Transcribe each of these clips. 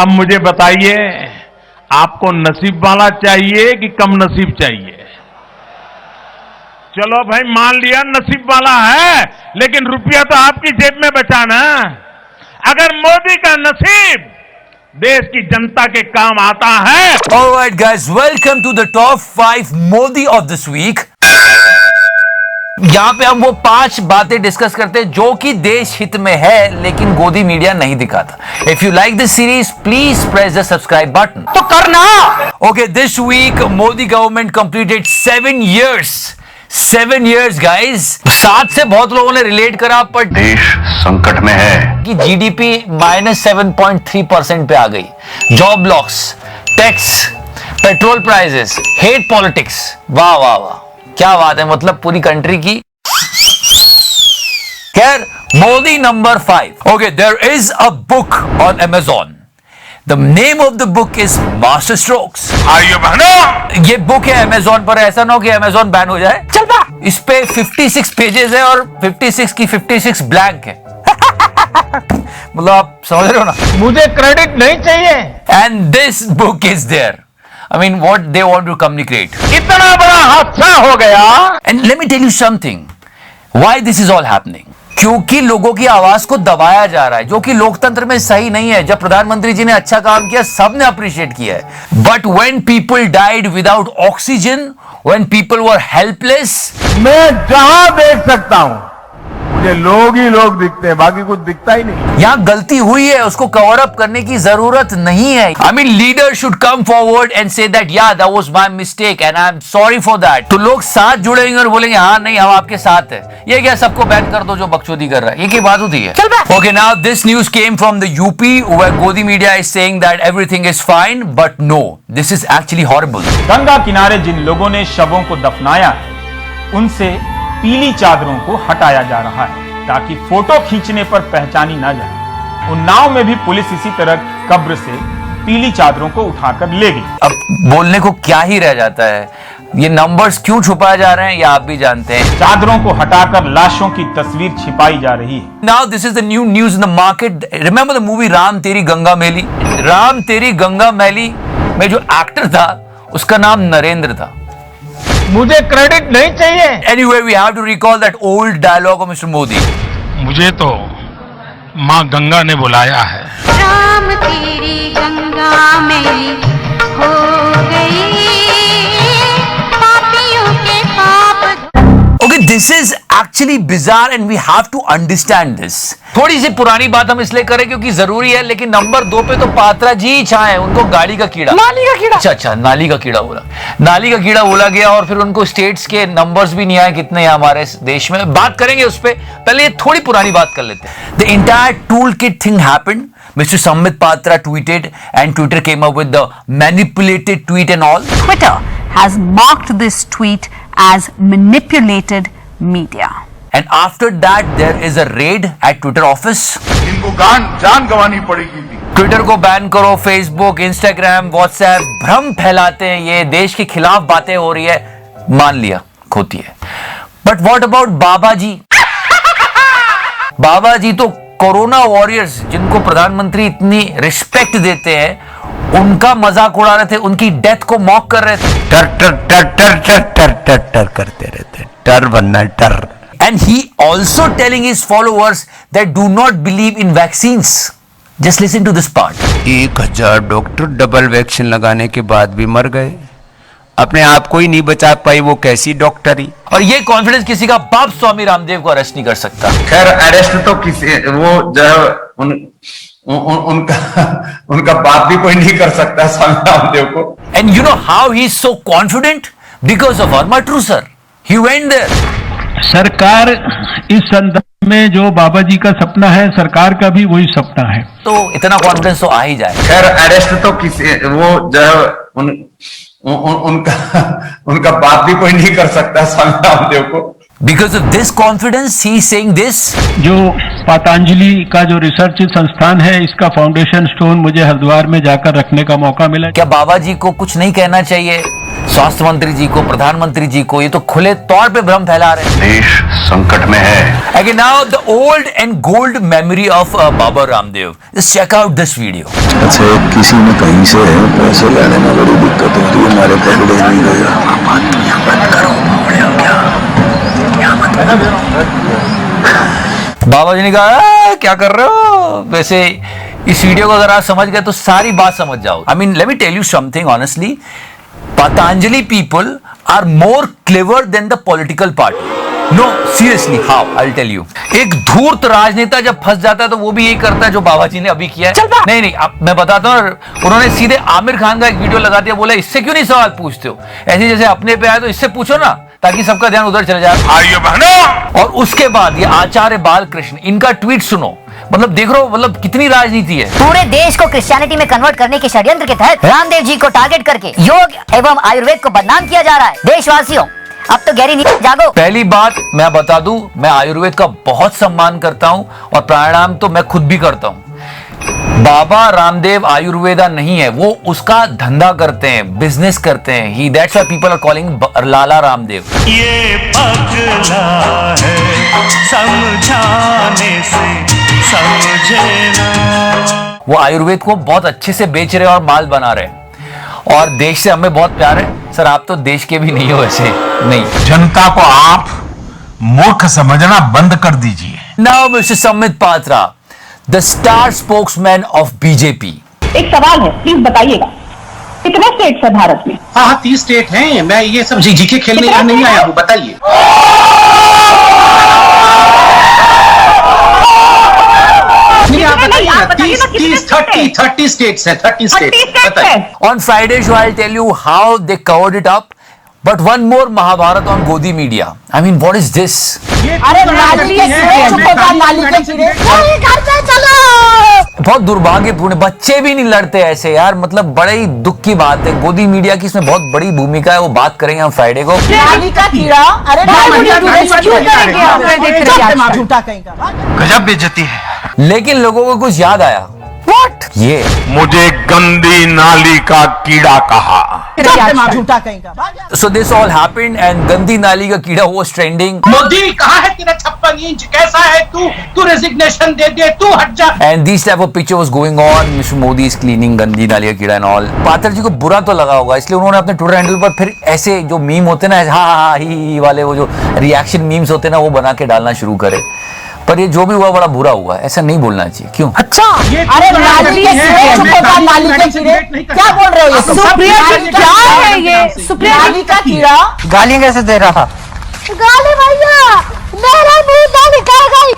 अब मुझे बताइए, आपको नसीब वाला चाहिए कि कम नसीब चाहिए? चलो भाई, मान लिया नसीब वाला है, लेकिन रुपया तो आपकी जेब में बचा ना। अगर मोदी का नसीब देश की जनता के काम आता है। Alright guys, welcome to the top 5 Modi of this week. यहाँ पे हम वो 5 बातें डिस्कस करते हैं जो कि देश हित में है, लेकिन गोदी मीडिया नहीं दिखाता. If you like this series, please press the subscribe button. तो करना. Okay, this week Modi government completed 7 years. 7 years guys. 7 से बहुत लोगों ने रिलेट करा, पर देश संकट में है कि जीडीपी -7.3% पे आ गई. Job loss, tax, petrol prices, hate politics. वाह वाह वाह, क्या बात है. मतलब पूरी कंट्री की. खैर, Modi number 5. Okay, there is a book on Amazon. The name of the book is Master Strokes. आइए बहनों, ये बुक है Amazon पर. ऐसा ना हो कि Amazon बैन हो जाए. चल बा. इस पे 56 पेजेस है और 56 की 56 ब्लैंक है. मतलब आप समझ रहे हो ना. मुझे क्रेडिट नहीं चाहिए. And this book is there. I mean, what they want to communicate. इतना बड़ा हादसा हो गया. And let me tell you something. Why this is all happening? क्योंकि लोगों की आवाज को दबाया जा रहा है, जो कि लोकतंत्र में सही नहीं है. जब प्रधानमंत्री जी ने अच्छा काम किया, सबने अप्रिशिएट किया है. But when people died without oxygen, when people were helpless. मैं जहां देख सकता हूं, मुझे लोग ही लोग दिखते हैं, बाकी कुछ दिखता ही नहीं. यहां गलती हुई है, उसको कवर अप करने की जरूरत नहीं है. I mean, leader should come forward and say that या that was my mistake and I am sorry for that. तो लोग साथ जुड़ेंगे और बोलेंगे हाँ नहीं, हम आपके साथ है. ये क्या सबको बैन कर दो जो बकचोदी कर रहा है? ये की बात होती है? Okay, now this news came from the UP where Godi media is saying that everything is fine, but no, this is actually horrible. Ganga किनारे जिन लोगों ने शवों को दफनाया, उनसे पीली चादरों को हटाया जा रहा है ताकि फोटो खींचने पर पहचानी ना जाए. उन्नाव में भी पुलिस इसी तरह कब्र से पीली चादरों को उठाकर ले गई. अब बोलने को क्या ही रह जाता है. ये नंबर्स क्यों छुपाए जा रहे हैं ये आप भी जानते हैं. चादरों को हटाकर लाशों की तस्वीर छिपाई जा रही है. Now this is the new news in the market. Remember the movie Ram तेरी गंगा मैली? राम तेरी गंगा मैली में जो एक्टर था उसका नाम नरेंद्र था. मुझे क्रेडिट नहीं चाहिए. Anyway, we have to recall that old dialogue of Mr. Modi. मुझे तो माँ गंगा ने बुलाया है. राम तेरी गंगा मैली हो गई, पापियों के पाप. Okay, this is actually bizarre and we have to understand this. थोड़ी सी पुरानी बात हम इसलिए करें क्योंकि जरूरी है, लेकिन नंबर 2 पे तो पात्रा जी ही छाए. उनको गाड़ी का कीड़ा, नाली का कीड़ा. अच्छा, नाली का कीड़ा बोला. नाली का कीड़ा बोला गया और फिर उनको स्टेट्स के नंबर्स भी नहीं आए कितने हैं हमारे देश में. बात करेंगे उस पे. पहले ये थोड़ी पुरानी बात कर लेते हैं. The entire tool kit thing happened. Mr. Samit Patra tweeted and Twitter came up with the manipulated tweet and all. Twitter has marked this tweet as manipulated media. And after that there is a raid at Twitter office. इनको जान गंवानी पड़ेगी. Twitter को ban करो. Facebook, Instagram, WhatsApp भ्रम फैलाते हैं, ये देश के खिलाफ बातें हो रही है. मान लिया होती है. बट व्हाट अबाउट बाबा जी? बाबा जी तो कोरोना वॉरियर्स, जिनको प्रधानमंत्री इतनी रिस्पेक्ट देते हैं, उनका मजाक उड़ा रहे थे, उनकी डेथ को मॉक कर रहे थे. टर टर टर टर टर टर टर टर करते रहते. टर बनना टर. And he also telling his followers that do not believe in vaccines. Just listen to this part. 1000 doctor double vaccine लगाने के बाद भी मर गए. अपने आप को ही नहीं बचा पाई, वो कैसी डॉक्टरी. और ये कॉन्फिडेंस किसी का बाप स्वामी रामदेव को अरेस्ट नहीं कर सकता. खैर, अरेस्ट तो किसी वो जो है उनका बाप भी कोई नहीं कर सकता स्वामी रामदेव को. And you know how he is so confident? Because of Varma True sir. He went there. सरकार इस संदर्भ में जो बाबा जी का सपना है, सरकार का भी वही सपना है. तो इतना कॉन्फिडेंस तो आ ही जाए. खैर, अरेस्ट तो किसी वो जो है उनका बाप भी कोई नहीं कर सकता स्वामी रामदेव को. Because of this confidence, he is saying this. जो पतंजलि का जो रिसर्च संस्थान है, इसका फाउंडेशन स्टोन मुझे हरिद्वार में जाकर रखने का मौका मिला. क्या बाबा जी को कुछ नहीं कहना चाहिए? स्वास्थ्य मंत्री जी को, प्रधानमंत्री जी को, ये तो खुले तौर पे भ्रम फैला रहे हैं. देश संकट में है. Okay, now the old and gold memory of Baba Ramdev. Just check out this video. अच्छा, किसी ने कहीं से पैसे लेने में बड़ी दिक्कत होती है, हमारे पकड़े नहीं गया। बाबा जी ने कहा क्या कर रहे हो? वैसे इस वीडियो को अगर आप समझ गए तो सारी बात समझ जाओ। I mean, let me tell you something honestly. Patanjali people are more clever than the political party. No, seriously, how? I'll tell you. एक धूर्त राजनेता जब फंस जाता है तो वो भी यही करता है जो बाबा जी ने अभी किया है। नहीं नहीं, अब मैं बताता हूँ। उन्होंने सीधे आमिर खान का एक वीडियो लगा दिया, बोला इससे क्यों नहीं सवाल पूछते हो? ऐसे जैसे अपने पे आए तो इससे पूछो ना, ताकि सबका ध्यान उधर चले जाए। आइए बहनों। और उसके बाद ये आचार्य बालकृष्ण, इनका ट्वीट सुनो। मतलब देख रहे हो, मतलब कितनी राजनीति है। पूरे देश को क्रिश्चियनिटी में कन्वर्ट करने के षड्यंत्र के तहत रामदेव जी को टारगेट करके योग एवं आयुर्वेद को बदनाम किया जा रहा है। देशवासियों, अब तो गहरी नींद जागो। पहली बात मैं बता दूं, मैं आयुर्वेद का बहुत सम्मान करता हूं और प्राणायाम तो मैं खुद भी करता हूं। बाबा रामदेव आयुर्वेदा नहीं है, वो उसका धंधा करते हैं, बिजनेस करते हैं। He that's why people are calling Lala Ramdev. ये पगला है, समझाने से समझे ना। वो आयुर्वेद को बहुत अच्छे से बेच रहे हैं और माल बना रहे हैं, और देश से हमें बहुत प्यार है। सर आप तो देश के भी नहीं हो ऐसे। नहीं, जनता को आप मूर्ख समझना बंद कर दीजिए। Now mister Sambit Patra, the star spokesman of BJP. एक सवाल है, प्लीज बताइएगा, कितने स्टेट्स है भारत में? हाँ 30 स्टेट हैं। मैं ये सब जीके खेलने यहाँ नहीं आया हूँ, बताइए। आप बताइए ना, 30 स्टेट्स है, 30 states. On Friday show I'll tell you how they covered it up. But one more Mahabharat on Godi media. I mean, what is this? अरे नाली के कीड़े, घर पे चलो। बहुत दुर्भाग्यपूर्ण, बच्चे भी नहीं लड़ते ऐसे यार। मतलब बड़े ही दुख की बात है। गोदी मीडिया की इसमें बहुत बड़ी भूमिका है, वो बात करेंगे हम फ्राइडे को। नाली का कीड़ा, अरे झूठा कहीं का, गजब बेइज्जती है। लेकिन लोगों को कुछ याद आया। What? ये मुझे गंदी नाली का कीड़ा कहा। झूठा कहीं का। So this all happened and गंदी नाली का कीड़ा was trending. मोदी कहाँ है तेरा 56 इंच? कैसा है तू रेजिग्नेशन दे दे, तू हट जा। And this type of picture was going on. Mr. Modi is cleaning गंदी नाली का कीड़ा and all. पात्र जी को बुरा तो लगा होगा, इसलिए उन्होंने अपने ट्विटर हैंडल पर फिर ऐसे जो मीम होते ना, हाँ ही वाले, वो जो रिएक्शन मीम्स होते ना, वो बना के डालना शुरू करे। पर ये जो भी हुआ बड़ा बुरा हुआ, ऐसा नहीं बोलना चाहिए। क्यों? अच्छा, अरे नाली के कीड़े, क्या बोल रहे हो? ये सुप्रिया क्या है ये? सुप्रिया नाली का कीड़ा गालियां कैसे दे रहा? गाली भैया, मेरा मुंह ना निकाल गई।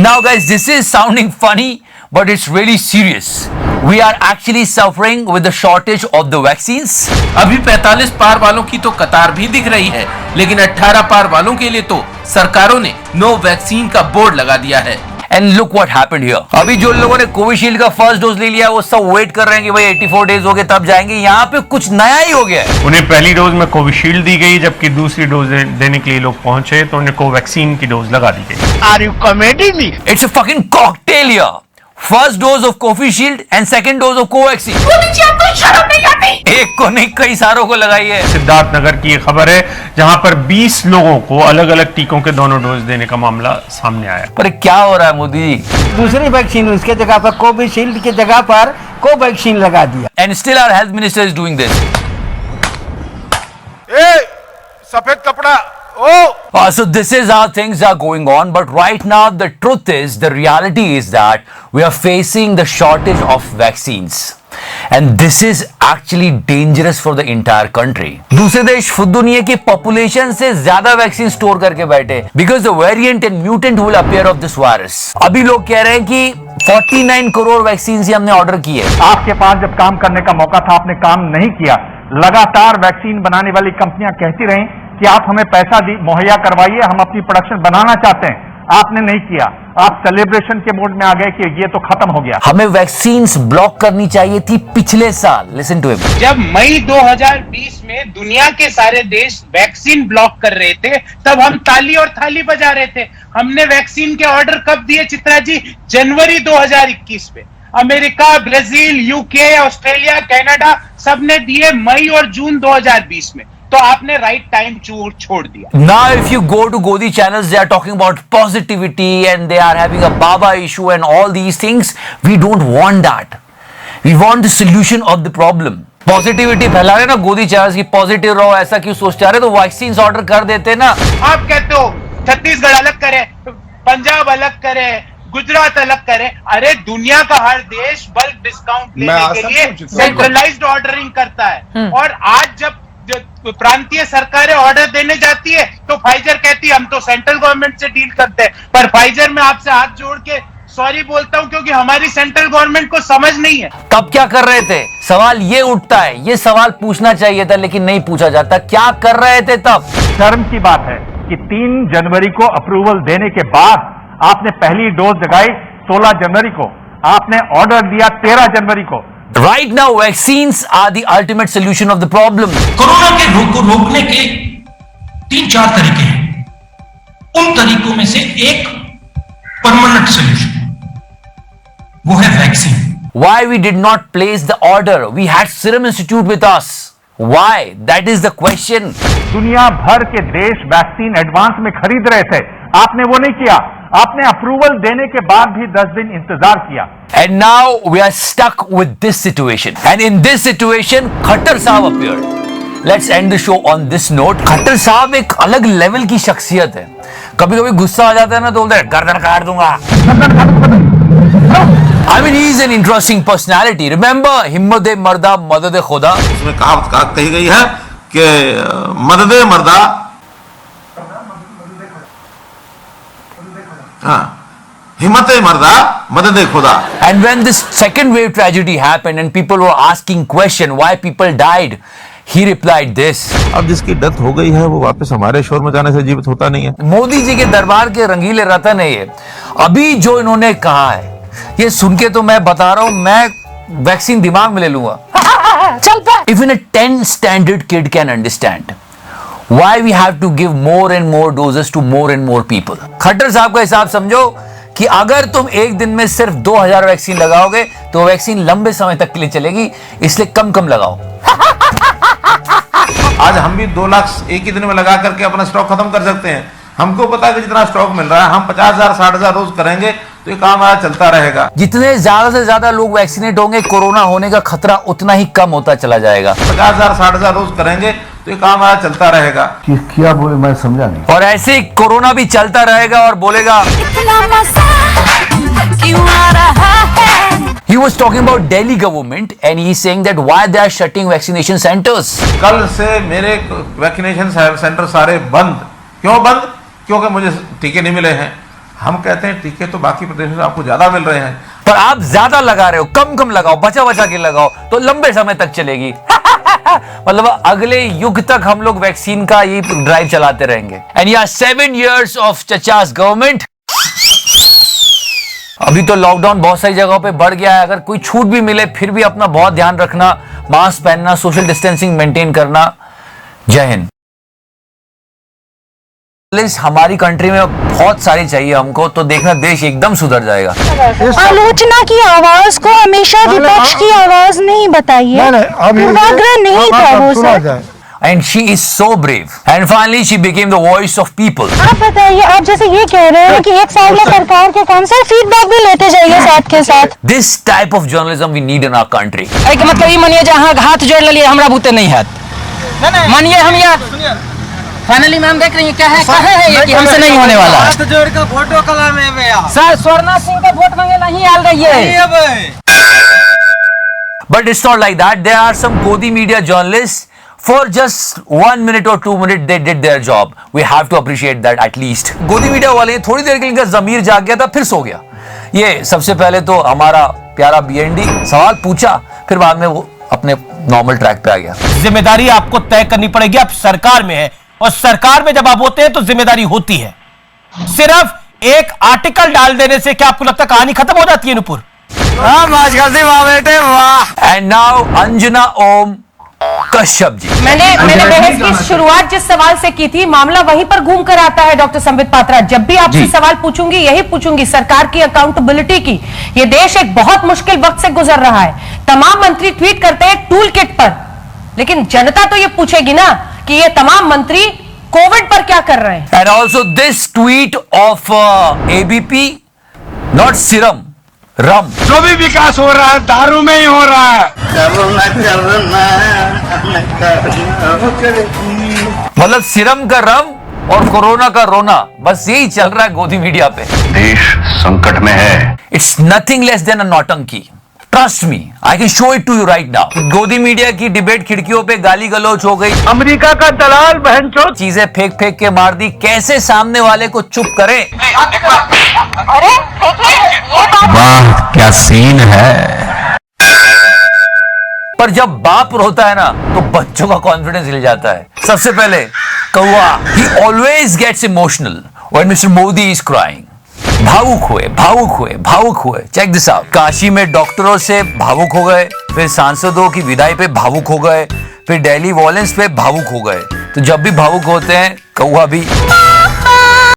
Now guys, this is sounding funny, but it's really serious. We are actually suffering with the shortage of the vaccines. अभी 45 पार वालों की तो कतार भी दिख रही है, लेकिन 18 पार वालों के लिए तो सरकारों ने नो वैक्सीन का बोर्ड लगा दिया है। And look what happened here. अभी जो लोगों ने कोविशील्ड का फर्स्ट डोज ले लिया, वो सब वेट कर रहे हैं कि भाई 84 डेज हो गए तब जाएंगे। यहाँ पे कुछ नया ही हो गया है। उन्हें पहली डोज में कोविशील्ड दी गई, जबकि दूसरी डोज देने के लिए लोग पहुंचे तो उन्हें कोवैक्सीन की डोज लगा दी गई। Are you kidding me? It's a fucking cocktail here. First dose of Covishield and second dose of Covaxin. आपको शर्म नहीं आती? एक को नहीं, कई सारों को लगाई है। सिद्धार्थनगर की ये खबर है, जहां पर 20 लोगों को अलग अलग टीकों के दोनों डोज देने का मामला सामने आया। पर क्या हो रहा है मोदी जी? दूसरी वैक्सीन उसके जगह पर कोविशील्ड की जगह पर कोवैक्सीन लगा दिया। And still our health minister is doing this. सफेद कपड़ा। So this is how things are going on, but right now the truth is, the reality is that we are facing the shortage of vaccines, and this is actually dangerous for the entire country. दूसरे देश दुनिया की population से ज्यादा vaccine store करके बैठे, because the variant and mutant will appear of this virus. अभी लोग कह रहे हैं कि 49 करोड़ वैक्सीन ही हमने ऑर्डर की है। आपके पास जब काम करने का मौका था, आपने काम नहीं किया। लगातार वैक्सीन बनाने वाली कंपनियां कहती रहीं कि आप हमें पैसा मुहैया करवाइए, हम अपनी प्रोडक्शन बनाना चाहते हैं। आपने नहीं किया, आप सेलिब्रेशन के मोड में आ गए कि ये तो खत्म हो गया। हमें वैक्सीन ब्लॉक करनी चाहिए थी पिछले साल। Listen to him. जब मई 2020 में दुनिया के सारे देश वैक्सीन ब्लॉक कर रहे थे, तब हम ताली और थाली बजा रहे थे। हमने वैक्सीन के ऑर्डर कब दिए चित्रा जी? जनवरी 2021 में। America, Brazil, UK, Australia, Canada सबने दिए मई और जून 2020 में। तो आपने राइट टाइम छोड़ दिया। Now if you go to Godi channels, they are talking about positivity and they are having a Baba issue and all these things. We don't want that. We want the solution of the problem. Positivity फैला रहे ना गोदी channels की, positive रहो, ऐसा क्यों सोचते रहे, तो वैक्सीन ऑर्डर कर देते ना। आप कहते हो छत्तीसगढ़ अलग करे, पंजाब अलग करे, गुजरात अलग करे। अरे दुनिया का हर देश बल्क डिस्काउंट लेने के लिए सेंट्रलाइज्ड ऑर्डरिंग करता है, और आज जब प्रांतीय सरकारें ऑर्डर देने जाती है तो फाइजर कहती है हम तो सेंट्रल गवर्नमेंट से डील करते हैं। पर फाइजर में आपसे हाथ जोड़ के सॉरी बोलता हूं, क्योंकि हमारी सेंट्रल गवर्नमेंट को समझ नहीं है। तब क्या कर रहे थे? सवाल ये उठता है, ये सवाल पूछना चाहिए था लेकिन नहीं पूछा जाता। क्या कर रहे थे तब? शर्म की बात है कि 3 जनवरी को अप्रूवल देने के बाद आपने पहली डोज लगाई 16 जनवरी को, आपने ऑर्डर दिया 13 जनवरी को। Right now, vaccines are the ultimate solution of the problem. Corona के रोकने के 3-4 तरीके हैं। उन तरीकों में से एक परमानेंट सॉल्यूशन, वो है vaccine. Why we did not place the order? We had Serum Institute with us. Why? That is the question. दुनिया भर के देश वैक्सीन एडवांस में खरीद रहे थे, आपने वो नहीं किया। आपने अप्रूवल देने के बाद भी 10 दिन इंतजार किया। And now we are stuck with this situation. And in this situation, Khattar Saab appeared. Let's end the show on this note. Khattar साहब एक अलग लेवल की शख्सियत है। कभी कभी गुस्सा आ जाता है ना तो बोलते हैं गर्दन काट दूंगा। I mean, he is an interesting personality. Remember, हिम्मत मर्दा मदद खुदा। उसमें कहावत कही गई है कि मदद मर्दा, हिम्मत मर्दा मदद खुदा। And when this second wave tragedy happened and people were asking question why people died, he replied this. अब जिसकी डेथ हो गई है वो वापस हमारे शोर में जाने से जीवित होता नहीं है। मोदी जी के दरबार के रंगीले रतन है ये। अभी जो इन्होंने कहा है ये सुन के तो मैं बता रहा हूं, मैं वैक्सीन दिमाग में ले लूंगा। चल पे। Even a 10 standard kid can understand why we have to give more and more doses to more and more people. Khattar साहब का हिसाब समझो कि अगर तुम एक दिन में सिर्फ 2000 वैक्सीन लगाओगे तो वैक्सीन लंबे समय तक के लिए चलेगी, इसलिए कम कम लगाओ। आज हम भी 2 लाख एक ही दिन में लगा करके अपना स्टॉक खत्म कर सकते हैं। हमको पता है कि जितना स्टॉक मिल रहा है, हम 50,000 60,000 रोज करेंगे तो ये काम आज चलता रहेगा। जितने ज्यादा से ज्यादा लोग वैक्सीनेट होंगे, कोरोना होने का खतरा उतना ही कम होता चला जाएगा। 50,000 60,000 रोज करेंगे तो ये काम आज चलता रहेगा। क्या बोले मैं समझा नहीं। और ऐसे कोरोना भी चलता रहेगा और बोलेगा। He was talking about Delhi government and he is saying that why they are shutting vaccination centers. कल से मेरे वैक्सीनेशन सेंटर सारे बंद। क्यों बंद? क्योंकि मुझे टीके नहीं मिले हैं। हम कहते हैं टीके तो बाकी प्रदेशों में आपको ज्यादा मिल रहे हैं, पर आप ज्यादा लगा रहे हो। कम कम लगाओ, बचा बचा के लगाओ तो लंबे समय तक चलेगी। मतलब अगले युग तक हम लोग वैक्सीन का ये ड्राइव चलाते रहेंगे। एंड या 7 years ऑफ चचास गवर्नमेंट। अभी तो लॉकडाउन बहुत सारी जगहों पे बढ़ गया है। अगर कोई छूट भी मिले फिर भी अपना बहुत ध्यान रखना, मास्क पहनना, सोशल डिस्टेंसिंग मेंटेन करना। जय हिंद। हमारी कंट्री में बहुत सारी चाहिए हमको, तो देखना देश एकदम सुधर जाएगा। आलोचना की आवाज को हमेशा विपक्ष की आवाज नहीं बताइए। पूर्वाग्रह नहीं था वो sir. And she is so brave. And finally she became the voice of people. आप बताइए, आप जैसे ये कह रहे हैं कि 1 साल में सरकार के काम से फीडबैक भी लेते जाइए साथ के साथ। This type of journalism we need in our country. एक मतलब ये मानिए जहाँ हाथ जोड़ लिए हमरा बूते नहीं हाथ मानिए हम यहाँ फाइनली मैम देख रही है क्या है, कहे है ये कि हमसे नहीं होने वाला। हाथ जोड़ के फोटो कला में सर स्वर्णा सिंह का वोट मांगे नहीं आल रही है। But it's not like that. There are some Godi media journalists. For just 1 minute or 2 minutes, they did their job. We have to appreciate that at least. गोदी मीडिया वाले थोड़ी देर के लिए जमीर जाग गया था, फिर सो गया। ये सबसे पहले तो हमारा प्यारा BND सवाल पूछा, फिर बाद में वो अपने नॉर्मल ट्रैक पे आ गया। जिम्मेदारी आपको तय करनी पड़ेगी। आप सरकार में है और सरकार में जब आप होते हैं तो जिम्मेदारी होती है। सिर्फ एक आर्टिकल डाल देने से क्या आपको लगता है कहानी खत्म हो जाती है? Nupur and now Anjana Om Kashyap ji. मैंने बहस की शुरुआत जिस सवाल से की थी, मामला वहीं पर घूम कर आता है डॉक्टर संबित पात्रा। जब भी आपसे सवाल पूछूंगी यही पूछूंगी, सरकार की अकाउंटेबिलिटी की। ये देश एक बहुत मुश्किल वक्त से गुजर रहा है। तमाम मंत्री ट्वीट करते हैं टूल किट पर, लेकिन जनता तो ये पूछेगी ना कि ये तमाम मंत्री कोविड पर क्या कर रहे हैं। And also this tweet of ABP, not serum, rum. जो भी विकास हो रहा है दारू में ही हो रहा है। मतलब सीरम का रम और कोरोना का रोना, बस यही चल रहा है गोदी मीडिया पे। देश संकट में है। It's nothing less than a nautanki. Trust me, I can show it to you right now. Godi media की डिबेट खिड़कियों पे गाली गलौज हो गई। अमेरिका का दलाल बहनचोद चीजें फेंक फेंक के मार दी। कैसे सामने वाले को चुप करें। अरे देखिए ये बात वाह क्या सीन है। पर जब बाप रोता है ना तो बच्चों का कॉन्फिडेंस हिल जाता है। सबसे पहले कौवा, he always gets emotional when mister Modi is crying. भावुक हुए, भावुक हुए, भावुक हुए। Check this out. काशी में डॉक्टरों से भावुक हो गए, फिर सांसदों की विदाई पे भावुक हो गए, फिर दिल्ली वॉयलेंस पे भावुक हो गए। तो जब भी भावुक होते हैं कौवा भी